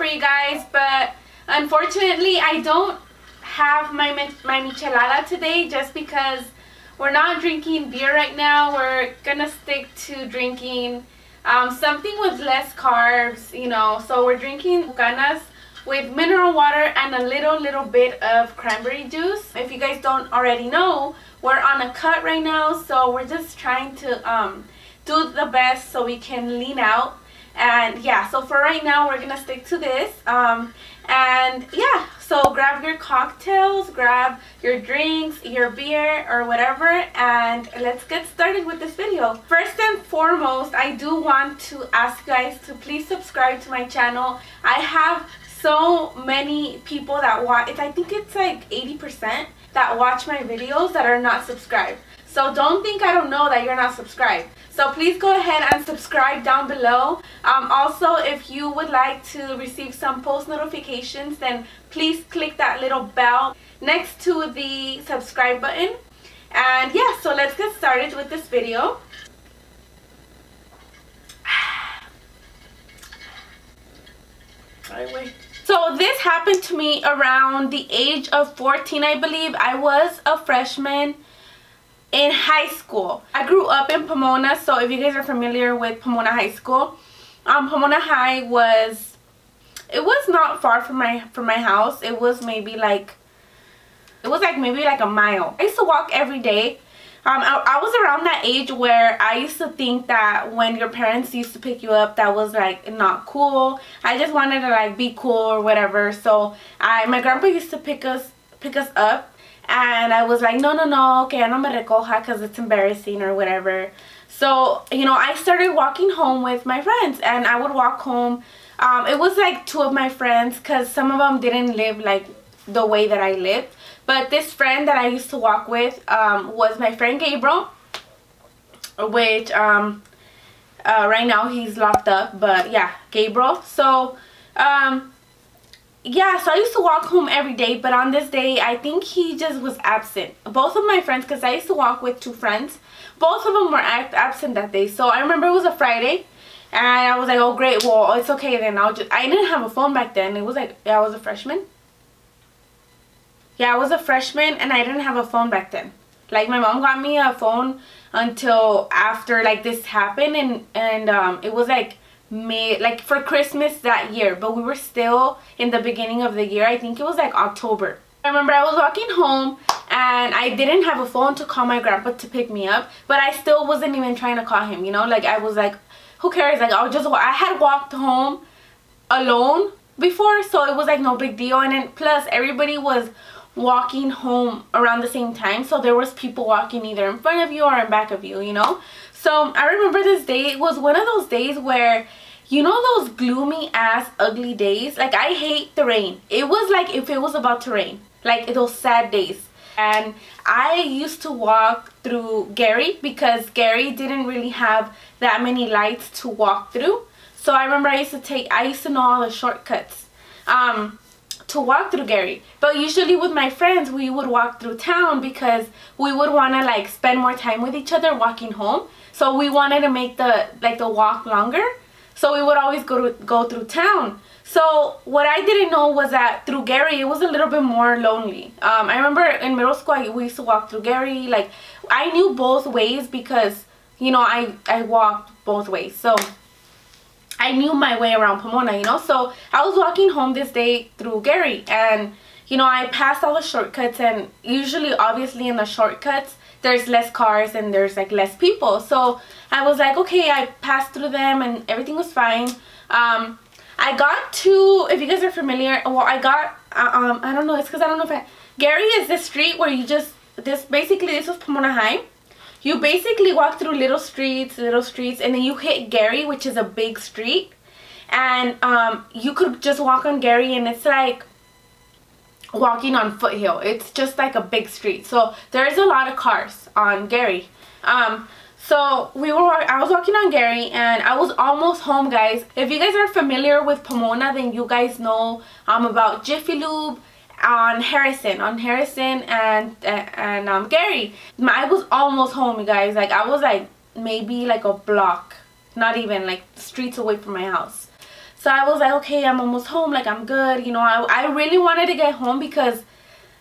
you guys, but unfortunately I don't have my michelada today just because we're not drinking beer right now. We're gonna stick to drinking something with less carbs, you know. So we're drinking bucanas with mineral water and a little bit of cranberry juice. If you guys don't already know, we're on a cut right now, so we're just trying to do the best so we can lean out. And yeah, so for right now we're gonna stick to this. And yeah, so grab your cocktails, grab your drinks, your beer or whatever, and let's get started with this video. First and foremost, I do want to ask you guys to please subscribe to my channel. I have so many people that watch, I think it's like 80% that watch my videos that are not subscribed. So don't think I don't know that you're not subscribed. So please go ahead and subscribe down below. Also, if you would like to receive some post notifications, then please click that little bell next to the subscribe button. And yeah, so let's get started with this video. So this happened to me around the age of 14, I believe. I was a freshman in high school. I grew up in Pomona, so if you guys are familiar with Pomona High School, Pomona High was not far from my house. It was maybe like a mile. I used to walk every day. I was around that age where I used to think that when your parents used to pick you up, that was like not cool. I just wanted to like be cool or whatever. So my grandpa used to pick us up, and I was like, no, que no me recoja because it's embarrassing or whatever. So, you know, I started walking home with my friends, and I would walk home. It was like two of my friends because some of them didn't live like the way that I lived. But this friend that I used to walk with was my friend Gabriel, which right now he's locked up, but yeah, Gabriel. So yeah, so I used to walk home every day, but on this day I think he just was absent. Both of my friends, because I used to walk with two friends, both of them were absent that day. So I remember it was a Friday, and I was like, oh great, well it's okay then. I didn't have a phone back then. It was like, yeah, I was a freshman. Yeah, I was a freshman and I didn't have a phone back then. Like, my mom got me a phone until after like this happened, and it was like May, like for Christmas that year, but we were still in the beginning of the year. I think it was like October. I remember I was walking home and I didn't have a phone to call my grandpa to pick me up, but I still wasn't even trying to call him, you know. Like, I was like, who cares, like I had walked home alone before, so it was like no big deal. And then plus everybody was walking home around the same time, so there was people walking either in front of you or in back of you, you know. So I remember this day. It was one of those days where, you know, those gloomy ass ugly days. Like, I hate the rain. It was like if it was about to rain, like those sad days. And I used to walk through Gary because Gary didn't really have that many lights to walk through. So I remember I used to know all the shortcuts to walk through Gary. But usually with my friends, we would walk through town because we would want to like spend more time with each other walking home. So we wanted to make the walk longer. So we would always go through town. So what I didn't know was that through Gary, it was a little bit more lonely. I remember in middle school, we used to walk through Gary. Like, I knew both ways because, you know, I walked both ways. So I knew my way around Pomona, you know. So I was walking home this day through Gary, and, you know, I passed all the shortcuts, and usually, obviously, in the shortcuts, there's less cars and there's like less people. So I was like, okay, I passed through them and everything was fine. I got to, if you guys are familiar, well, I got, I don't know, it's because I don't know if Gary is this street where you just, this was Pomona High. You basically walk through little streets, and then you hit Gary, which is a big street. And you could just walk on Gary, and it's like walking on Foothill. It's just like a big street. So there's a lot of cars on Gary. So I was walking on Gary, and I was almost home, guys. If you guys are familiar with Pomona, then you guys know about Jiffy Lube on Harrison and Gary. I was almost home, you guys. Like, I was like maybe like a block, not even, like streets away from my house. So I was like, okay, I'm almost home, like I'm good, you know. I really wanted to get home because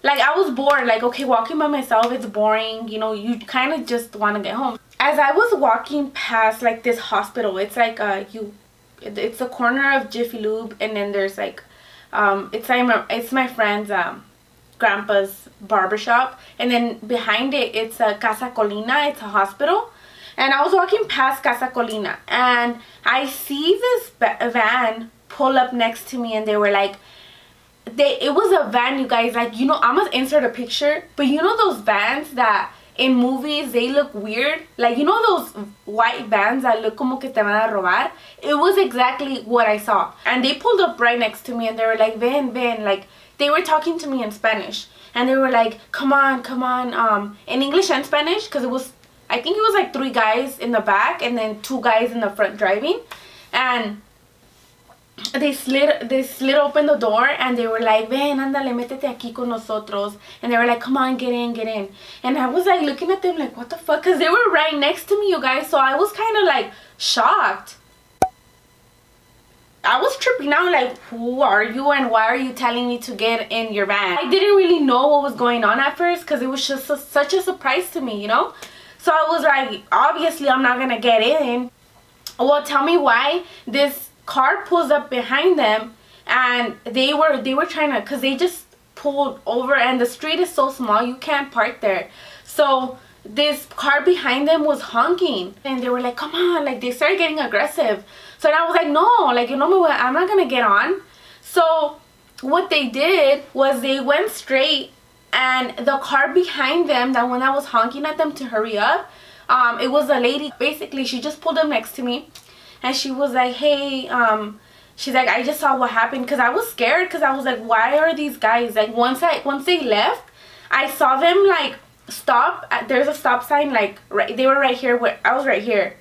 like I was bored. Like, okay, walking by myself, it's boring, you know. You kind of just want to get home. As I was walking past like this hospital, it's like it's the corner of Jiffy Lube, and then there's like it's my friend's grandpa's barbershop, and then behind it it's a Casa Colina. It's a hospital. And I was walking past Casa Colina, and I see this van pull up next to me, and they were like, it was a van, you guys, like, you know, I'm gonna insert a picture, but you know those vans that in movies they look weird, like, you know those white vans that look como que te van a robar? It was exactly what I saw. And they pulled up right next to me, and they were like, ven, like, they were talking to me in Spanish, and they were like, come on, in English and Spanish, because it was, I think it was like 3 guys in the back and then 2 guys in the front driving. And they slid open the door, and they were like, ven, ándale, métete aquí con nosotros. And they were like, come on, get in. And I was like looking at them like, what the fuck? Because they were right next to me, you guys. So I was kind of like shocked. I was tripping out, like, who are you and why are you telling me to get in your van? I didn't really know what was going on at first because it was just such a surprise to me, you know. So I was like, obviously I'm not gonna get in. Well, tell me why this car pulls up behind them, and they were trying to, because they just pulled over, and the street is so small you can't park there. So this car behind them was honking, and they were like, come on, like they started getting aggressive. So I was like, no, like, you know what, I'm not gonna get on. So what they did was they went straight, and the car behind them, that one that was honking at them to hurry up, it was a lady. Basically, she just pulled up next to me, and she was like, hey, she's like, I just saw what happened, because I was scared, because I was like, why are these guys, like, once they left, I saw them like stop. There's a stop sign, like they were right here where I was, right here.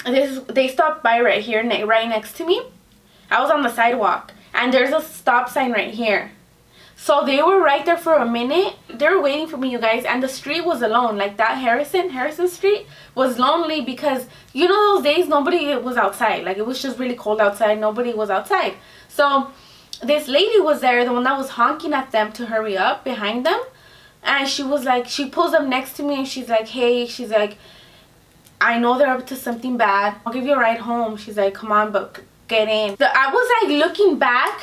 They stopped by right here, right next to me. I was on the sidewalk, and there's a stop sign right here. So they were right there for a minute. They were waiting for me, you guys, and the street was alone. Like that Harrison Street was lonely, because you know those days nobody was outside. Like, it was just really cold outside. Nobody was outside. So this lady was there, the one that was honking at them to hurry up behind them. And she was like, she pulls up next to me, and she's like, hey, she's like, I know they're up to something bad. I'll give you a ride home. She's like, come on, but get in. So I was like looking back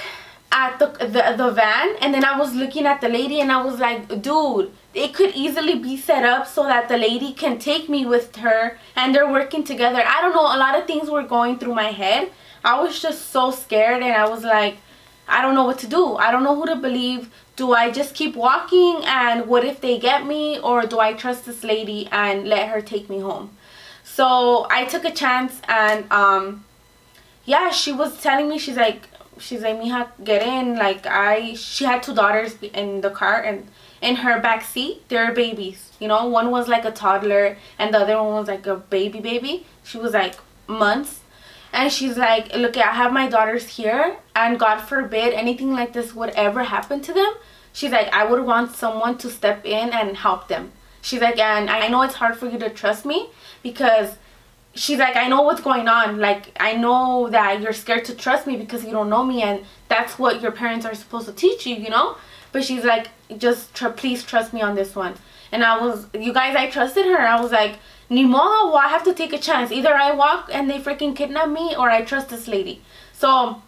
at the van, and then I was looking at the lady, and I was like, dude, it could easily be set up so that the lady can take me with her, and they're working together. I don't know, a lot of things were going through my head. I was just so scared, and I was like, I don't know what to do. I don't know who to believe. Do I just keep walking, and what if they get me, or do I trust this lady and let her take me home? So I took a chance, and yeah, she was telling me, she's like, mija, get in. Like, she had 2 daughters in the car, and in her back seat, they're babies, you know. One was like a toddler, and the other one was like a baby. She was like months. And she's like, look, I have my daughters here, and God forbid anything like this would ever happen to them. She's like, I would want someone to step in and help them. She's like, and I know it's hard for you to trust me, because she's like, I know what's going on. Like, I know that you're scared to trust me because you don't know me, and that's what your parents are supposed to teach you, you know. But she's like, just please trust me on this one. And I was, you guys, I trusted her. I was like, ni modo, well, I have to take a chance. Either I walk and they freaking kidnap me, or I trust this lady. So,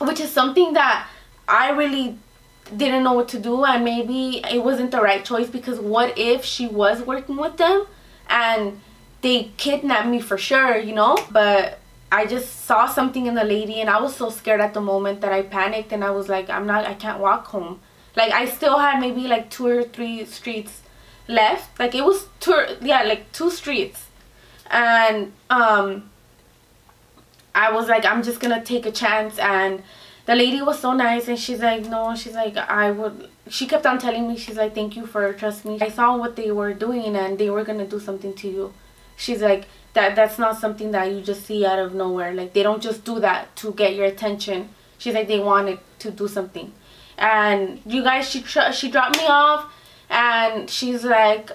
which is something that I really didn't know what to do, and maybe it wasn't the right choice, because what if she was working with them and they kidnapped me for sure, you know? But I just saw something in the lady, and I was so scared at the moment that I panicked, and I was like, I can't walk home. Like, I still had maybe like 2 or 3 streets left. Like, it was 2 streets. And I was like, I'm just gonna take a chance. And the lady was so nice, and she's like, no, she's like, she kept on telling me, she's like, thank you for trusting me. I saw what they were doing, and they were gonna do something to you. She's like, that's not something that you just see out of nowhere. Like, they don't just do that to get your attention. She's like, they wanted to do something. And you guys, she dropped me off, and she's like,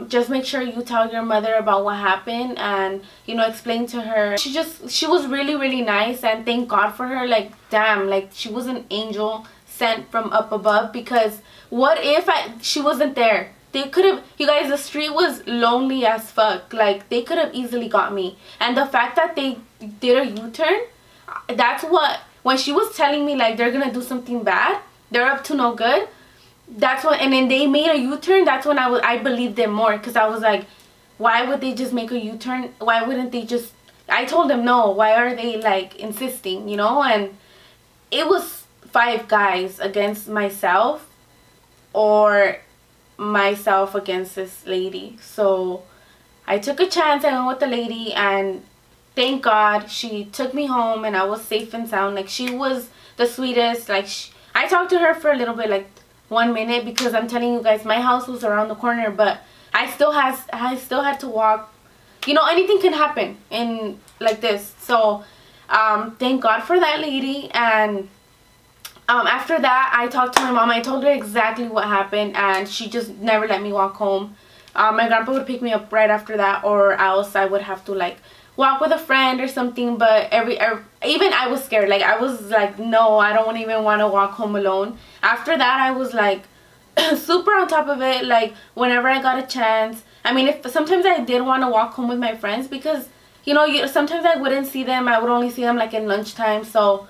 just make sure you tell your mother about what happened, and you know, explain to her. She was really nice, and thank God for her. Like, damn, like she was an angel sent from up above, because what if she wasn't there? They could have, you guys, the street was lonely as fuck. Like, they could have easily got me. And the fact that they did a U-turn, that's what, when she was telling me like they're gonna do something bad, they're up to no good, that's what, and then they made a U-turn, that's when I believed them more, because I was like, why would they just make a U-turn? Why wouldn't they just, I told them no, why are they like insisting, you know? And it was 5 guys against myself, or myself against this lady. So I took a chance. I went with the lady, and thank God she took me home, and I was safe and sound. Like, she was the sweetest. Like, I talked to her for a little bit, like 1 minute, because I'm telling you guys, my house was around the corner, but I still had to walk. You know, anything can happen in like this. So thank God for that lady. And after that, I talked to my mom. I told her exactly what happened, and she just never let me walk home. My grandpa would pick me up right after that, or else I would have to like walk with a friend or something. But even I was scared. Like, I was like, no, I don't even want to walk home alone. After that, I was like super on top of it. Like, whenever I got a chance, I mean, if sometimes I did want to walk home with my friends, because you know, sometimes I wouldn't see them. I would only see them like in lunchtime. So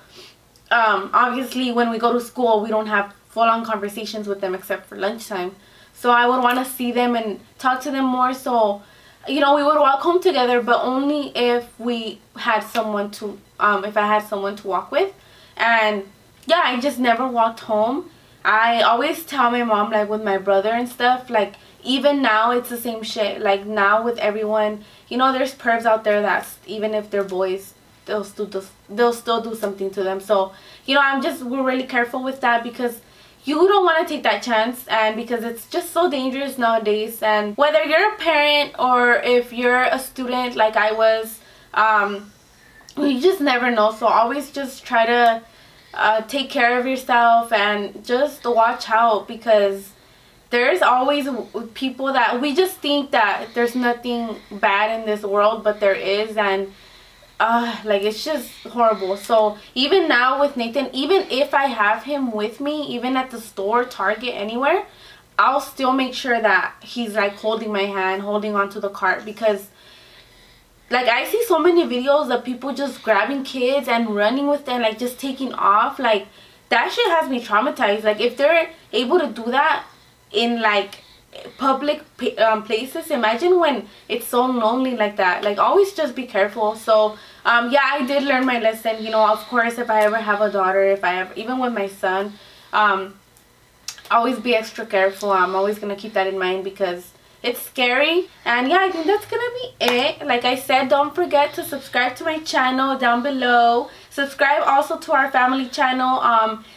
obviously when we go to school, we don't have full-on conversations with them except for lunchtime. So I would want to see them and talk to them more. So, you know, we would walk home together, but only if we had someone to, if I had someone to walk with. And yeah, I just never walked home. I always tell my mom, like with my brother and stuff, like even now it's the same shit. Like now with everyone, you know, there's pervs out there that's, even if they're boys, they'll still do something to them. So, you know, we're really careful with that, because you don't want to take that chance, and because it's just so dangerous nowadays. And whether you're a parent or if you're a student like I was, you just never know. So always just try to take care of yourself and just watch out, because there's always people that we just think that there's nothing bad in this world, but there is. And like, it's just horrible. So even now with Nathan, even if I have him with me, even at the store, Target, anywhere, I'll still make sure that he's like holding my hand, holding onto the cart, because like I see so many videos of people just grabbing kids and running with them, like just taking off. Like, that shit has me traumatized. Like, if they're able to do that in like public places, imagine when it's so lonely like that. Like, always just be careful. So yeah, I did learn my lesson. You know, of course, if I ever have a daughter, even with my son, always be extra careful. I'm always gonna keep that in mind, because it's scary. And yeah, I think that's gonna be it. Like I said, don't forget to subscribe to my channel down below. Subscribe also to our family channel.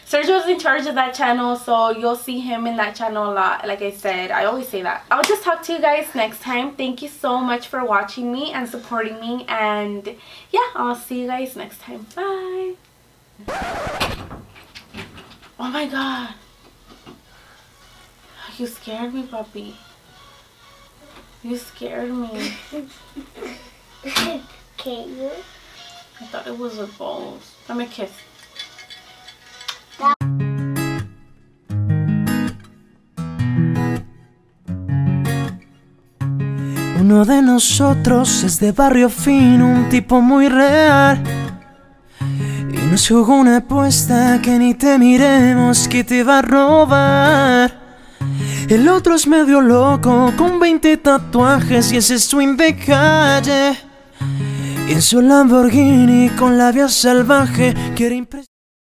Sergio's in charge of that channel, so you'll see him in that channel a lot. Like I said, I always say that. I'll just talk to you guys next time. Thank you so much for watching me and supporting me, and yeah, I'll see you guys next time. Bye. Oh my god, you scared me, puppy. You scared me. Can't you? I thought it was a balls. Let me kiss. Uno de nosotros es de barrio fino, un tipo muy real, y nos jugó una apuesta que ni te miremos que te va a robar. El otro es medio loco, con 20 tatuajes y ese swing de calle, y en su Lamborghini con labio salvaje quiere impresionar.